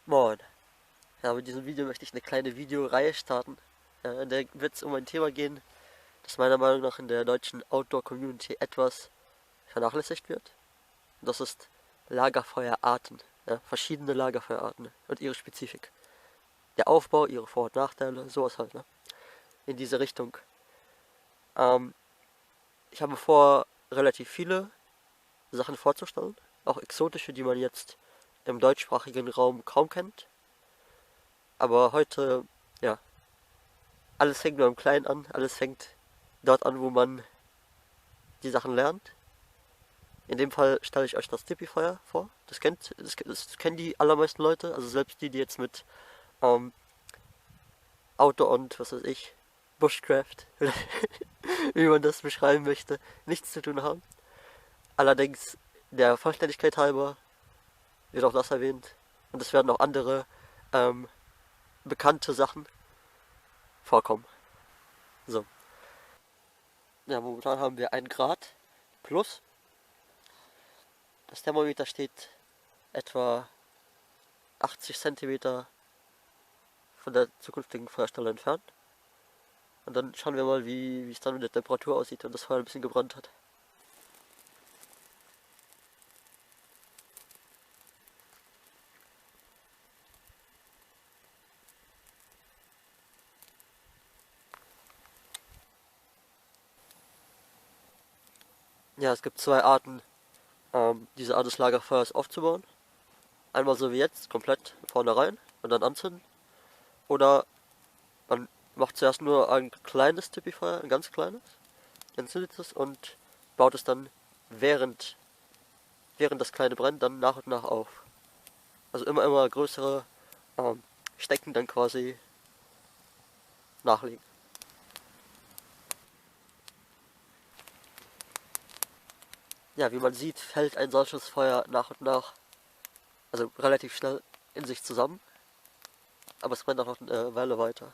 Moin. Ja, mit diesem Video möchte ich eine kleine Videoreihe starten. In der wird es um ein Thema gehen, das meiner Meinung nach in der deutschen Outdoor-Community etwas vernachlässigt wird. Und das ist Lagerfeuerarten. Ja, verschiedene Lagerfeuerarten und ihre Spezifik. Der Aufbau, ihre Vor- und Nachteile, sowas halt, ne? In diese Richtung. Ähm, Ich habe vor, relativ viele Sachen vorzustellen. Auch exotische, die man jetzt im deutschsprachigen Raum kaum kennt. Aber heute, ja, alles fängt nur im Kleinen an, alles fängt dort an, wo man die Sachen lernt. In dem Fall stelle ich euch das Tipi-Feuer vor. Das kennen die allermeisten Leute, also selbst die, die jetzt mit ähm, Outdoor und was weiß ich, Bushcraft, wie man das beschreiben möchte, nichts zu tun haben. Allerdings, der Vollständigkeit halber, wird auch das erwähnt. Und es werden auch andere ähm, bekannte Sachen vorkommen. So. Ja, momentan haben wir 1 Grad plus. Das Thermometer steht etwa 80 Zentimeter von der zukünftigen Feuerstelle entfernt. Und dann schauen wir mal, wie es dann mit der Temperatur aussieht, wenn das Feuer ein bisschen gebrannt hat. Ja, es gibt 2 Arten, diese Art des Lagerfeuers aufzubauen. Einmal so wie jetzt, komplett vorne rein und dann anzünden. Oder man macht zuerst nur ein kleines Tipi-Feuer, ein ganz kleines, entzündet es und baut es dann während, während das kleine brennt, dann nach und nach auf. Also immer größere Stecken dann quasi nachlegen. Ja, wie man sieht, fällt ein solches Feuer nach und nach, also relativ schnell in sich zusammen, aber es brennt auch noch eine Weile weiter.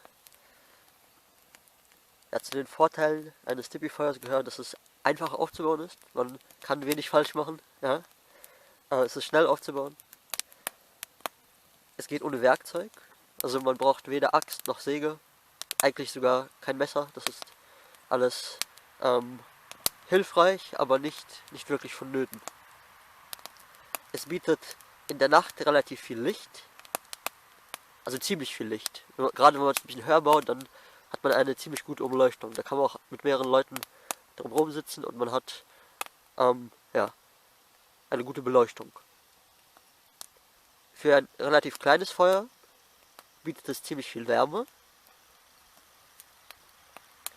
Ja, zu den Vorteilen eines Tipi-Feuers gehört, dass es einfach aufzubauen ist. Man kann wenig falsch machen, ja. Es ist schnell aufzubauen. Es geht ohne Werkzeug, also man braucht weder Axt noch Säge, eigentlich sogar kein Messer. Das ist alles hilfreich, aber nicht wirklich vonnöten. Es bietet in der Nacht relativ viel Licht, also ziemlich viel Licht. Gerade wenn man es ein bisschen höher baut, dann hat man eine ziemlich gute Umleuchtung. Da kann man auch mit mehreren Leuten drumherum sitzen und man hat ja, eine gute Beleuchtung. Für ein relativ kleines Feuer bietet es ziemlich viel Wärme.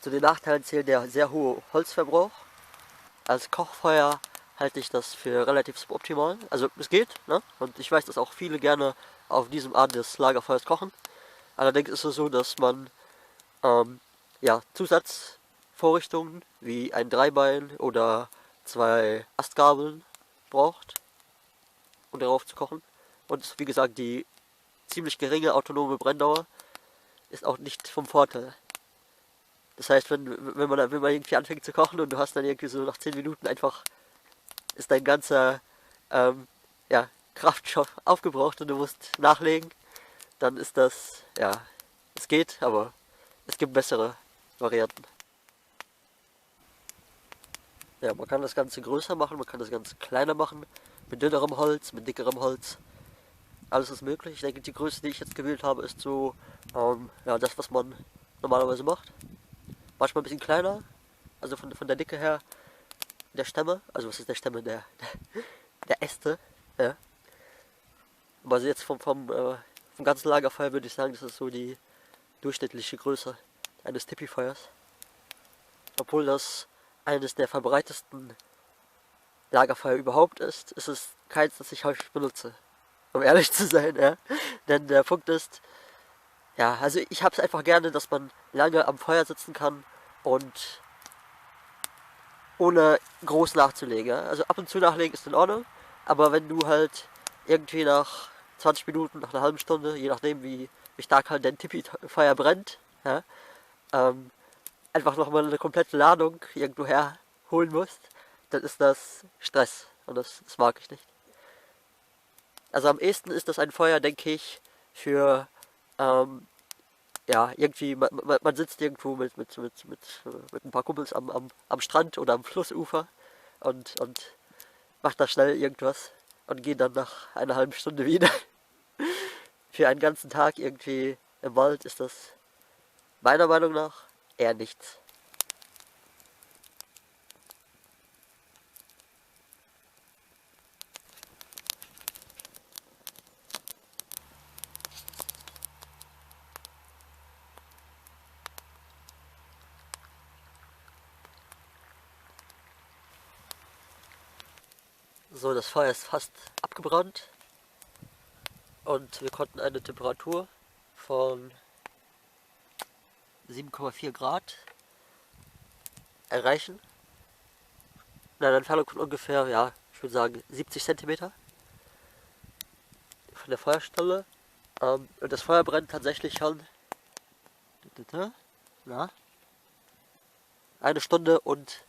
Zu den Nachteilen zählt der sehr hohe Holzverbrauch. Als Kochfeuer halte ich das für relativ suboptimal. Also es geht, ne? Und ich weiß, dass auch viele gerne auf diesem Art des Lagerfeuers kochen. Allerdings ist es so, dass man ja, Zusatzvorrichtungen wie ein Dreibein oder 2 Astgabeln braucht, um darauf zu kochen. Und wie gesagt, die ziemlich geringe autonome Brenndauer ist auch nicht vom Vorteil. Das heißt, wenn man irgendwie anfängt zu kochen und du hast dann irgendwie so nach 10 Minuten einfach ist dein ganzer ja, Kraftstoff aufgebraucht und du musst nachlegen, dann ist das, ja, es geht, aber es gibt bessere Varianten. Ja, man kann das Ganze größer machen, man kann das Ganze kleiner machen, mit dünnerem Holz, mit dickerem Holz. Alles ist möglich. Ich denke, die Größe, die ich jetzt gewählt habe, ist so, ja, das, was man normalerweise macht. Manchmal ein bisschen kleiner, also von der Dicke her der Stämme, also was ist der Stämme, der Äste, ja. Aber also jetzt vom ganzen Lagerfeuer würde ich sagen, das ist so die durchschnittliche Größe eines Tipi-Feuers. Obwohl das eines der verbreitesten Lagerfeuer überhaupt ist es keins, das ich häufig benutze. Um ehrlich zu sein, ja. Denn der Punkt ist, ja, also ich habe es einfach gerne, dass man lange am Feuer sitzen kann und ohne groß nachzulegen. Ja? Also ab und zu nachlegen ist in Ordnung, aber wenn du halt irgendwie nach 20 Minuten, nach einer halben Stunde, je nachdem wie stark halt dein Tipi-Feuer brennt, ja, einfach nochmal eine komplette Ladung irgendwo herholen musst, dann ist das Stress und das mag ich nicht. Also am ehesten ist das ein Feuer, denke ich, für, ja, irgendwie, man sitzt irgendwo mit ein paar Kumpels am Strand oder am Flussufer und macht da schnell irgendwas und geht dann nach einer halben Stunde wieder. Für einen ganzen Tag irgendwie im Wald ist das meiner Meinung nach eher nichts. So, das Feuer ist fast abgebrannt und wir konnten eine Temperatur von 7,4 Grad erreichen. In einer Entfernung von ungefähr, ja, ich würde sagen 70 Zentimeter von der Feuerstelle. Und das Feuer brennt tatsächlich schon, na, 1 Stunde und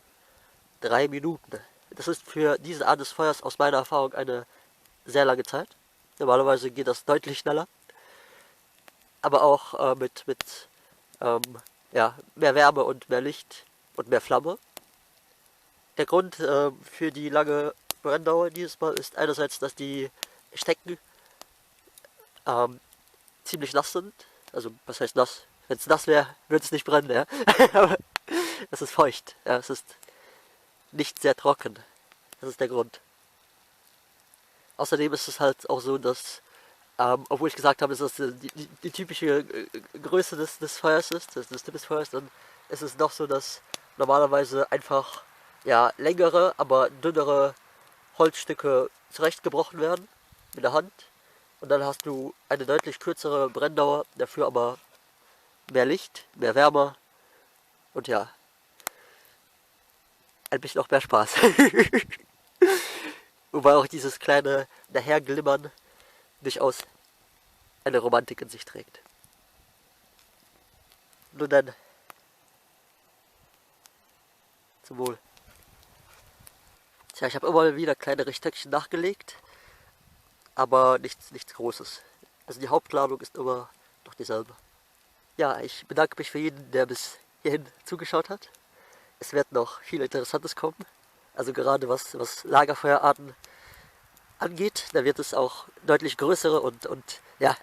3 Minuten. Das ist für diese Art des Feuers aus meiner Erfahrung eine sehr lange Zeit. Normalerweise geht das deutlich schneller. Aber auch mit ja, mehr Wärme und mehr Licht und mehr Flamme. Der Grund für die lange Brenndauer dieses Mal ist einerseits, dass die Stecken ziemlich nass sind. Also, was heißt nass? Wenn es nass wäre, würde es nicht brennen, ja. Aber es ist feucht. Ja, es ist nicht sehr trocken. Das ist der Grund. Außerdem ist es halt auch so, dass, obwohl ich gesagt habe, dass das die typische Größe des Feuers ist, des Types Feuers, dann ist es doch so, dass normalerweise einfach ja, längere, aber dünnere Holzstücke zurechtgebrochen werden mit der Hand. Und dann hast du eine deutlich kürzere Brenndauer, dafür aber mehr Licht, mehr Wärme und ja, ein bisschen auch mehr Spaß. Wobei auch dieses kleine Daherglimmern durchaus eine Romantik in sich trägt. Nun dann, zum Wohl. Tja, ich habe immer wieder kleinere Stöckchen nachgelegt, aber nichts Großes. Also die Hauptladung ist immer noch dieselbe. Ja, ich bedanke mich für jeden, der bis hierhin zugeschaut hat. Es wird noch viel Interessantes kommen. Also gerade was Lagerfeuerarten angeht, da wird es auch deutlich größere und ja,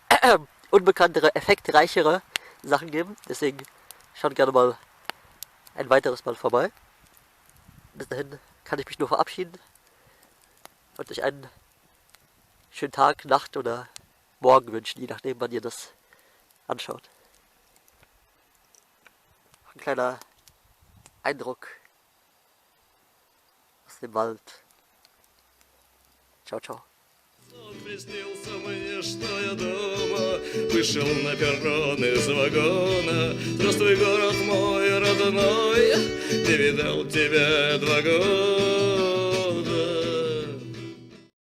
unbekanntere, effektreichere Sachen geben. Deswegen schaut gerne mal ein weiteres Mal vorbei. Bis dahin kann ich mich nur verabschieden und euch einen schönen Tag, Nacht oder Morgen wünschen, je nachdem, wann ihr das anschaut. Ein kleiner Eindruck aus dem Wald. Ciao, ciao. Приснился мне, что я дома вышел на перрон из вагона. Здравствуй, город мой родной, не видал тебя 2 года.